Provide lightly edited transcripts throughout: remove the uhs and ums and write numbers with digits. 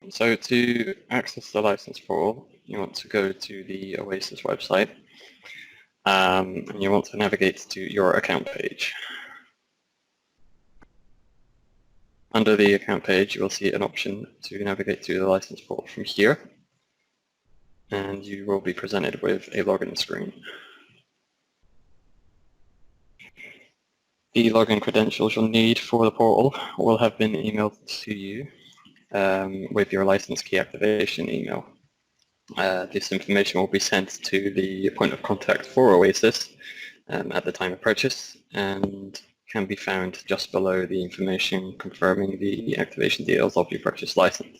So to access the license portal, you want to go to the Oasys website, and you want to navigate to your account page. Under the account page, you will see an option to navigate to the license portal from here, and you will be presented with a login screen. The login credentials you'll need for the portal will have been emailed to you with your license key activation email. This information will be sent to the point of contact for Oasys at the time of purchase and can be found just below the information confirming the activation details of your purchase license.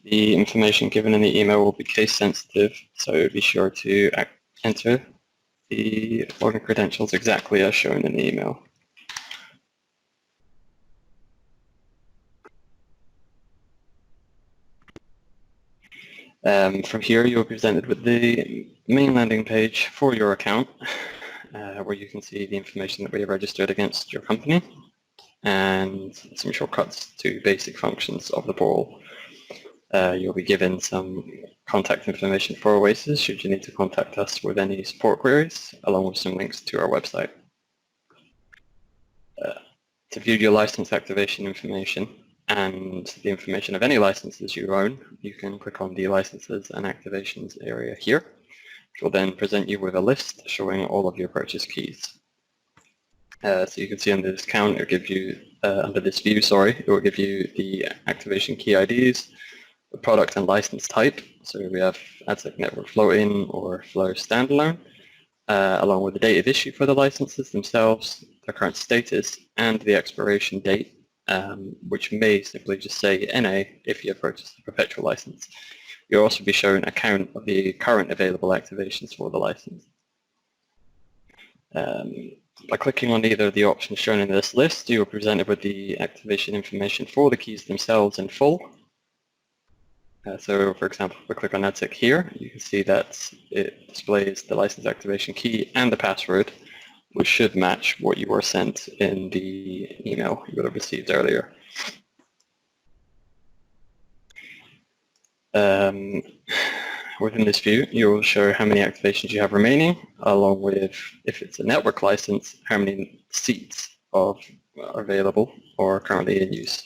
The information given in the email will be case sensitive, so be sure to enter the login credentials exactly as shown in the email. From here, you're presented with the main landing page for your account, where you can see the information that we have registered against your company and some shortcuts to basic functions of the portal. You'll be given some contact information for Oasys should you need to contact us with any support queries, along with some links to our website. To view your license activation information and the information of any licenses you own, you can click on the Licenses and Activations area here, which will then present you with a list showing all of your purchase keys. So you can see under this count, it will give you, under this view, it will give you the activation key IDs, the product and license type. So we have AdSec Network Flow-In or Flow Standalone, along with the date of issue for the licenses themselves, their current status, and the expiration date, which may simply just say NA if you have purchased a perpetual license. You'll also be shown a count of the current available activations for the license. By clicking on either of the options shown in this list, you are presented with the activation information for the keys themselves in full. So, for example, if we click on AdSec here, you can see that it displays the license activation key and the password, which should match what you were sent in the email you would have received earlier. Within this view, you will show how many activations you have remaining, along with, if it's a network license, how many seats are available or currently in use.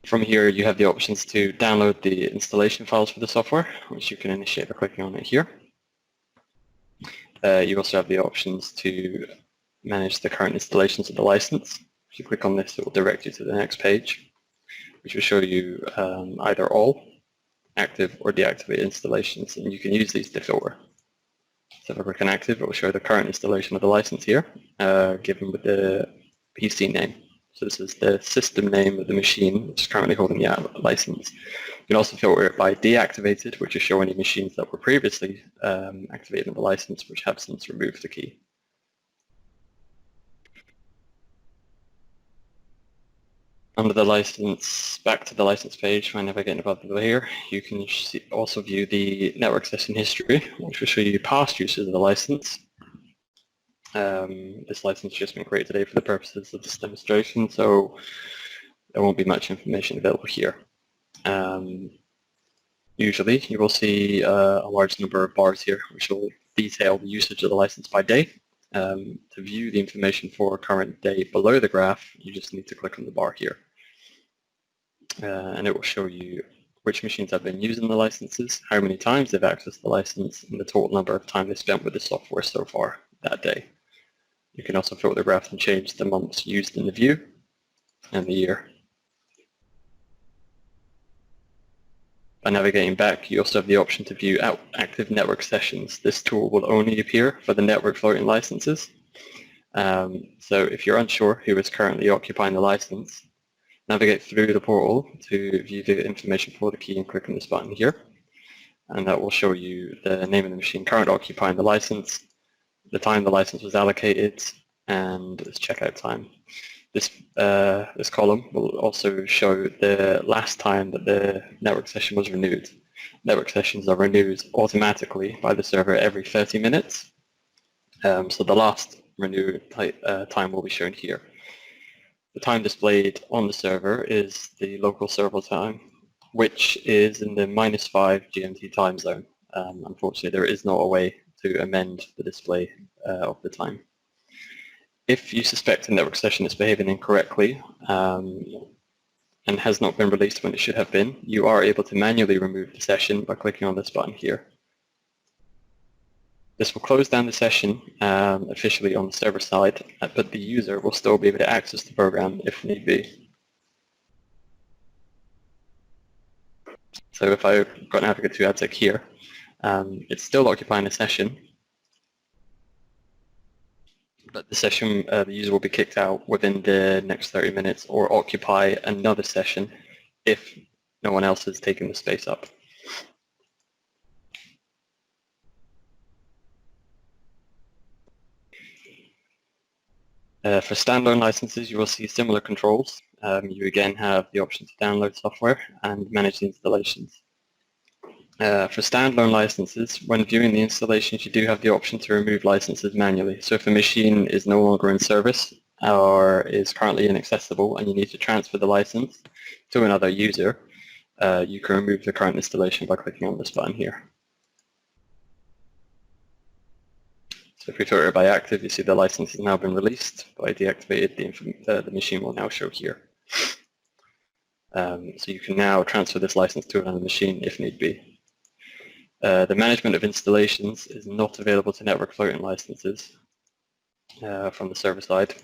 From here, you have the options to download the installation files for the software, which you can initiate by clicking on it here. You also have the options to manage the current installations of the license. If you click on this, it will direct you to the next page, which will show you either all active or deactivated installations, and you can use these to filter. So if I click on active, it will show the current installation of the license here, given with the PC name. So this is the system name of the machine which is currently holding the license. You can also filter it by deactivated, which will show any machines that were previously activated in the license which have since removed the key. Under the license, back to the license page, when navigating above here, you can also view the network session history, which will show you past uses of the license. This license has just been created today for the purposes of this demonstration, so there won't be much information available here. Usually you will see a large number of bars here which will detail the usage of the license by day. To view the information for current day below the graph, you just need to click on the bar here. And it will show you which machines have been using the licenses, how many times they've accessed the license, and the total number of time they spent with the software so far that day. You can also filter the graph and change the months used in the view and the year. By navigating back, you also have the option to view active network sessions. This tool will only appear for the network floating licenses. So if you're unsure who is currently occupying the license, navigate through the portal to view the information for the key and click on this button here. And that will show you the name of the machine currently occupying the license, the time the license was allocated, and its checkout time. This column will also show the last time that the network session was renewed. Network sessions are renewed automatically by the server every 30 minutes. So the last renew time will be shown here. The time displayed on the server is the local server time, which is in the -5 GMT time zone. Unfortunately, there is not a way to amend the display of the time. If you suspect a network session is behaving incorrectly and has not been released when it should have been, you are able to manually remove the session by clicking on this button here. This will close down the session officially on the server side, but the user will still be able to access the program if need be. So if I've got Navigate to AdSec here, it's still occupying a session, but the session, the user will be kicked out within the next 30 minutes or occupy another session if no one else has taken the space up. For standalone licenses, you will see similar controls. You again have the option to download software and manage the installations. For standalone licenses, when viewing the installations, you do have the option to remove licenses manually. So if a machine is no longer in service or is currently inaccessible and you need to transfer the license to another user, you can remove the current installation by clicking on this button here. So if we filter it by active, you see the license has now been released. By deactivated, the machine will now show here. So you can now transfer this license to another machine if need be. The management of installations is not available to network floating licenses from the server side.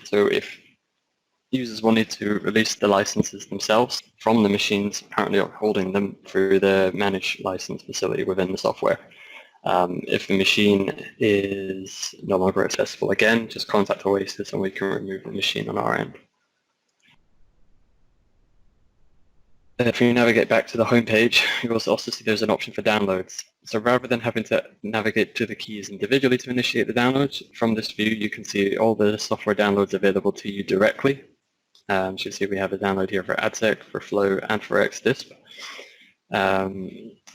So if users wanted to release the licenses themselves from the machines currently holding them through the managed license facility within the software. If the machine is no longer accessible again, just contact Oasys and we can remove the machine on our end. If you navigate back to the home page, you'll also see there's an option for downloads. So rather than having to navigate to the keys individually to initiate the downloads, from this view you can see all the software downloads available to you directly. So you see we have a download here for AdSec, for Flow, and for XDisp.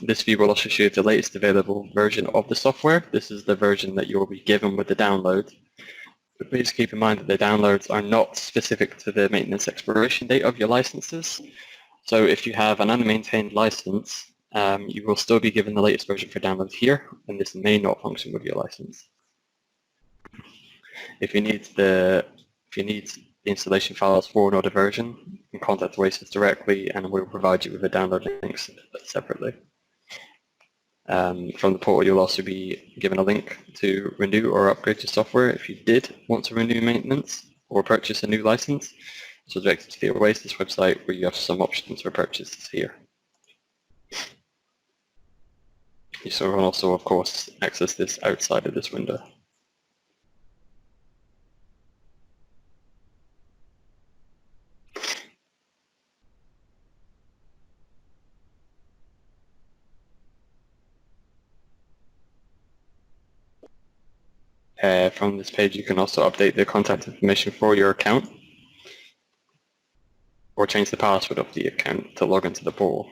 This view will also show you the latest available version of the software. This is the version that you will be given with the download. But please keep in mind that the downloads are not specific to the maintenance expiration date of your licenses. So if you have an unmaintained license, you will still be given the latest version for download here, and this may not function with your license. If you need the installation files for another version, you can contact Oasys directly and we'll provide you with the download links separately. From the portal you'll also be given a link to renew or upgrade your software if you did want to renew maintenance or purchase a new license. So directed to the Oasys website where you have some options for purchases here. You can also of course access this outside of this window. From this page you can also update the contact information for your account or change the password of the account to log into the portal.